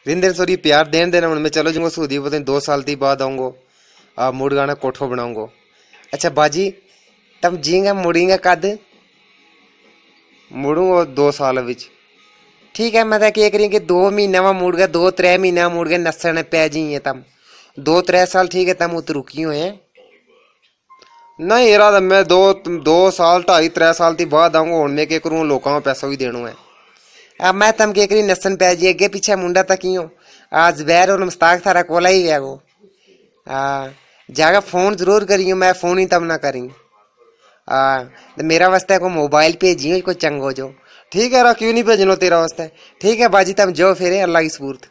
Rinder sorry प्यार then देना मैं चलो जूंगा सऊदी पता 2 साल ती बाद आऊंगो आ मुड़ गाना कोठो बनाऊंगो। अच्छा बाजी तम जींगा मुड़ींगा कद मुड़ूंगो 2 साल विच ठीक है मैं कह करी कि 2 महीने में मुड़ गया 2-3 महीने मुड़ गए नस्सने पै जाइए तम 2-3 साल ठीक है तम उत रुकी हुए हैं नहीं यरा मैं 2 साल 2.5-3 साल ती बाद आऊंगा हूं मैं क्या करूँ लोगों को पैसा भी देना है अब मैं तम क्या करी नस्सन पै जी अगे पीछे मुंडा तक ही हो आज जुबैर और मुस्ताक थारा कोला ही है वो जागा फोन जरूर करियो मैं फोन ही तब ना करी तो मेरा वास्ते को मोबाइल भेजियो कोई चंगो जो ठीक है रा क्यों नहीं भेजनो तेरा वास्ते ठीक है बाजी तम जो फिर अल्लाह की सबूरत।